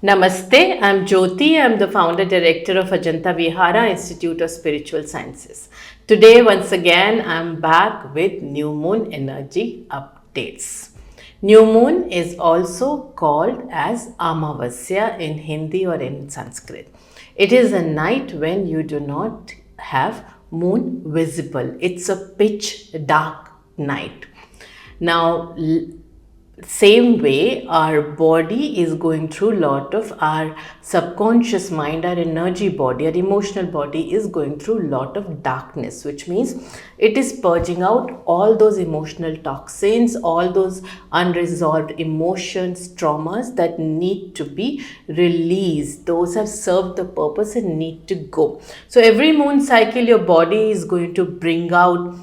Namaste, I'm Jyoti. I'm the founder director of Ajanta Vihara Institute of Spiritual Sciences. Today, once again, I'm back with new moon energy updates. New moon is also called as Amavasya in Hindi or in Sanskrit. It is a night when you do not have moon visible. It's a pitch dark night. Now, same way our body is going through a lot of our subconscious mind, our energy body, our emotional body is going through a lot of darkness, which means it is purging out all those emotional toxins, all those unresolved emotions, traumas that need to be released. Those have served the purpose and need to go. So every moon cycle your body is going to bring out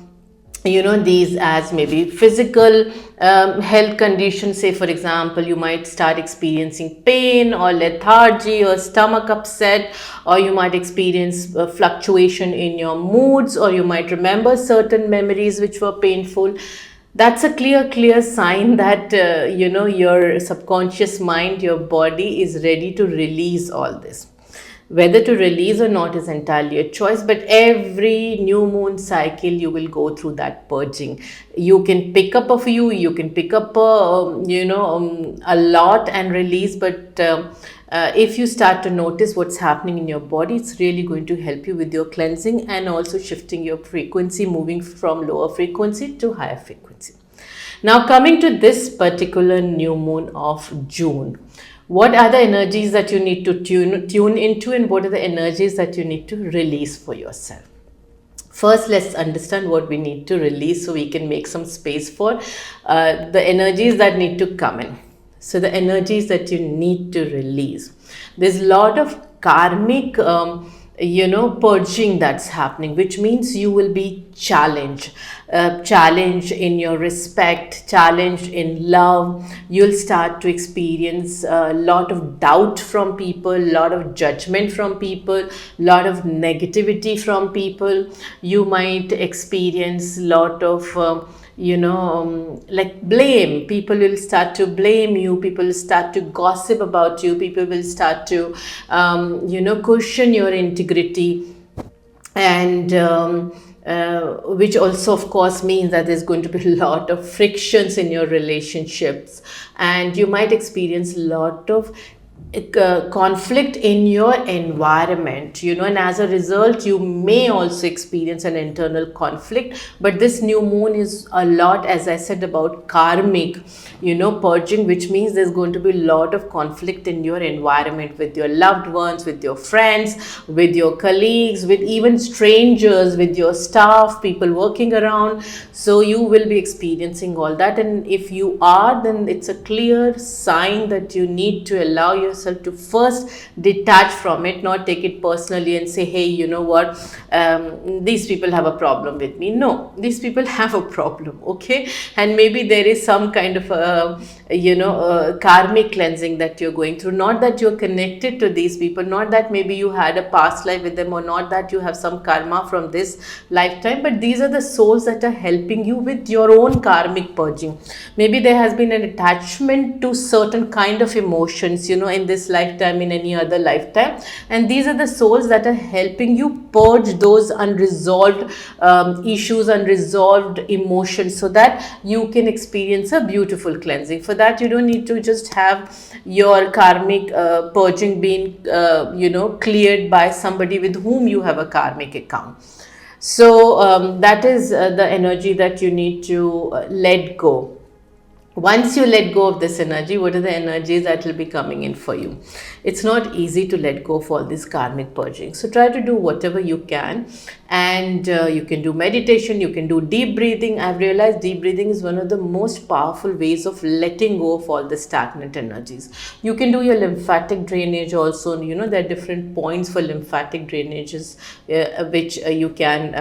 these as maybe physical health conditions. Say for example, you might start experiencing pain or lethargy or stomach upset, or you might experience fluctuation in your moods, or you might remember certain memories which were painful. That's a clear sign that your subconscious mind, your body is ready to release all this. Whether to release or not is entirely a choice, but every new moon cycle you will go through that purging. You can pick up a few, you can pick up a lot and release, but if you start to notice what's happening in your body, it's really going to help you with your cleansing and also shifting your frequency, moving from lower frequency to higher frequency. Now, coming to this particular new moon of June, what are the energies that you need to tune into, and what are the energies that you need to release for yourself? First, let's understand what we need to release so we can make some space for the energies that need to come in. So the energies that you need to release. There's a lot of karmic purging that's happening, which means you will be challenged in your respect, challenged in love. You'll start to experience a lot of doubt from people, a lot of judgment from people, a lot of negativity from people. You might experience a lot of like blame. People will start to blame you, people will start to gossip about you, people will start to question your integrity, and which also of course means that there's going to be a lot of frictions in your relationships, and you might experience a lot of conflict in your environment, and as a result you may also experience an internal conflict. But this new moon is a lot, as I said, about karmic purging, which means there's going to be a lot of conflict in your environment, with your loved ones, with your friends, with your colleagues, with even strangers, with your staff, people working around. So you will be experiencing all that, and if you are, then it's a clear sign that you need to allow yourself to first detach from it, not take it personally and say, hey, you know what, these people have a problem with me. No, these people have a problem, okay? And maybe there is some kind of karmic cleansing that you're going through. Not that you're connected to these people, not that maybe you had a past life with them, or not that you have some karma from this lifetime, but these are the souls that are helping you with your own karmic purging. Maybe there has been an attachment to certain kind of emotions, in this lifetime, in any other lifetime, and these are the souls that are helping you purge those unresolved issues, unresolved emotions, so that you can experience a beautiful cleansing. For that, you don't need to just have your karmic purging being cleared by somebody with whom you have a karmic account. So that is the energy that you need to let go. Once you let go of this energy, what are the energies that will be coming in for you? It's not easy to let go of all this karmic purging. So try to do whatever you can, and you can do meditation, you can do deep breathing. I've realized deep breathing is one of the most powerful ways of letting go of all the stagnant energies. You can do your lymphatic drainage also. There are different points for lymphatic drainages, which you can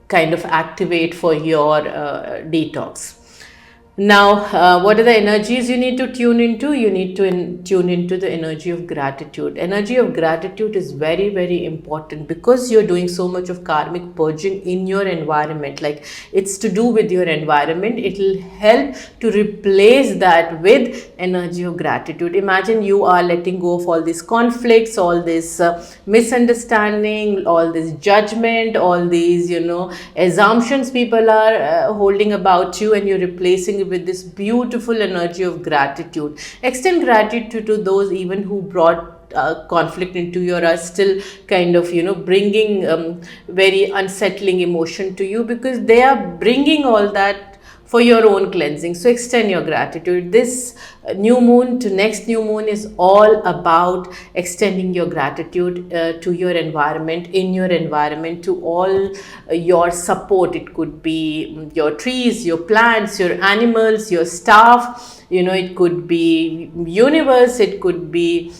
kind of activate for your detox. Now, what are the energies you need to tune into? You need to tune into the energy of gratitude. Energy of gratitude is very, very important because you're doing so much of karmic purging in your environment. Like, it's to do with your environment. It'll help to replace that with energy of gratitude. Imagine you are letting go of all these conflicts, all this misunderstanding, all this judgment, all these, assumptions people are holding about you, and you're replacing it with this beautiful energy of gratitude. Extend gratitude to those even who brought conflict into your, are still kind of bringing very unsettling emotion to you, because they are bringing all that for your own cleansing. So extend your gratitude. This new moon to next new moon is all about extending your gratitude to your environment, in your environment, to all your support. It could be your trees, your plants, your animals, your staff. It could be universe, it could be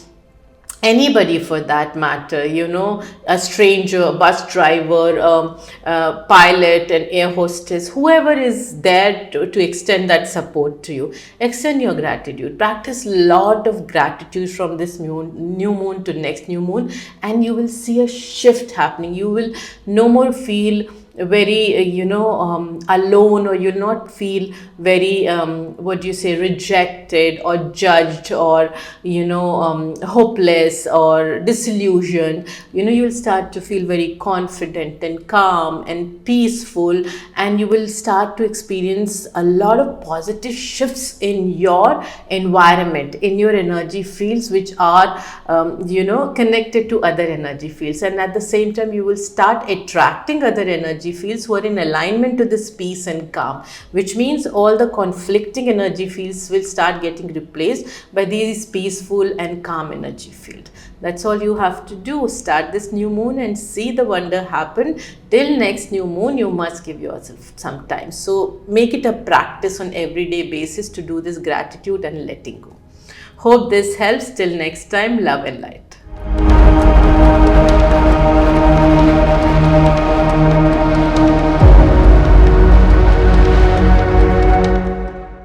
anybody for that matter, a stranger, a bus driver, a pilot, an air hostess, whoever is there to extend that support to you. Extend your gratitude. Practice lot of gratitude from this new moon to next new moon, and you will see a shift happening. You will no more feel very alone, or you'll not feel very what do you say, rejected or judged, or hopeless or disillusioned. You'll start to feel very confident and calm and peaceful, and you will start to experience a lot of positive shifts in your environment, in your energy fields, which are connected to other energy fields. And at the same time, you will start attracting other energy fields who are in alignment to this peace and calm, which means all the conflicting energy fields will start getting replaced by these peaceful and calm energy field. That's all you have to do. Start this new moon and see the wonder happen. Till next new moon, you must give yourself some time. So make it a practice on everyday basis to do this gratitude and letting go. Hope this helps. Till next time, love and light.